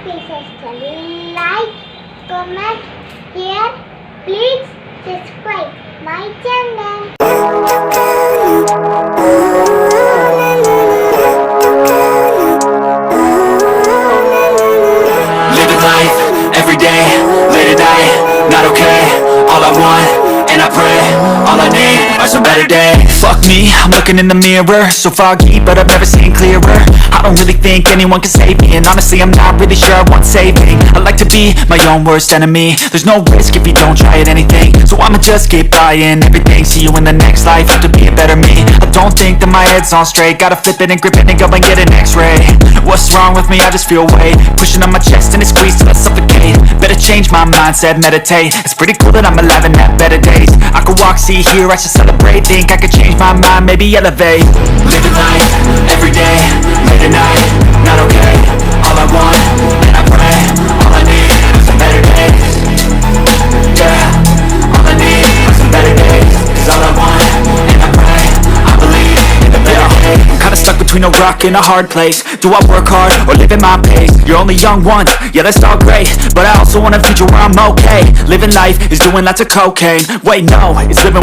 please like, comment, share, please subscribe my channel. Living life, everyday, late at night, not okay. All I want, and I pray, all I need are some better days. Fuck me, I'm looking in the mirror, so foggy, but I've never seen clearer. I don't really think anyone can save me, and honestly I'm not really sure I want saving. I like to be my own worst enemy. There's no risk if you don't try at anything, so I'ma just keep buying everything. See you in the next life, have to be a better me. I don't think that my head's on straight, gotta flip it and grip it and go and get an x-ray. What's wrong with me? I just feel weight pushing on my chest and it squeezes till I suffocate. Better change my mindset, meditate. It's pretty cool that I'm alive and have better days. I could walk, see, hear, I should celebrate. Think I could change my mind, maybe elevate. Living life, everyday, late at night, not okay. All I want, and I pray, all I need are some better days. Yeah, all I need are some better days. Cause all I want, and I pray, I believe in the better days. I'm kinda stuck between a rock and a hard place. Do I work hard or live at my pace? You're only young once, yeah that's all great, but I also want a future where I'm okay. Living life is doing lots of cocaine. Wait no, it's living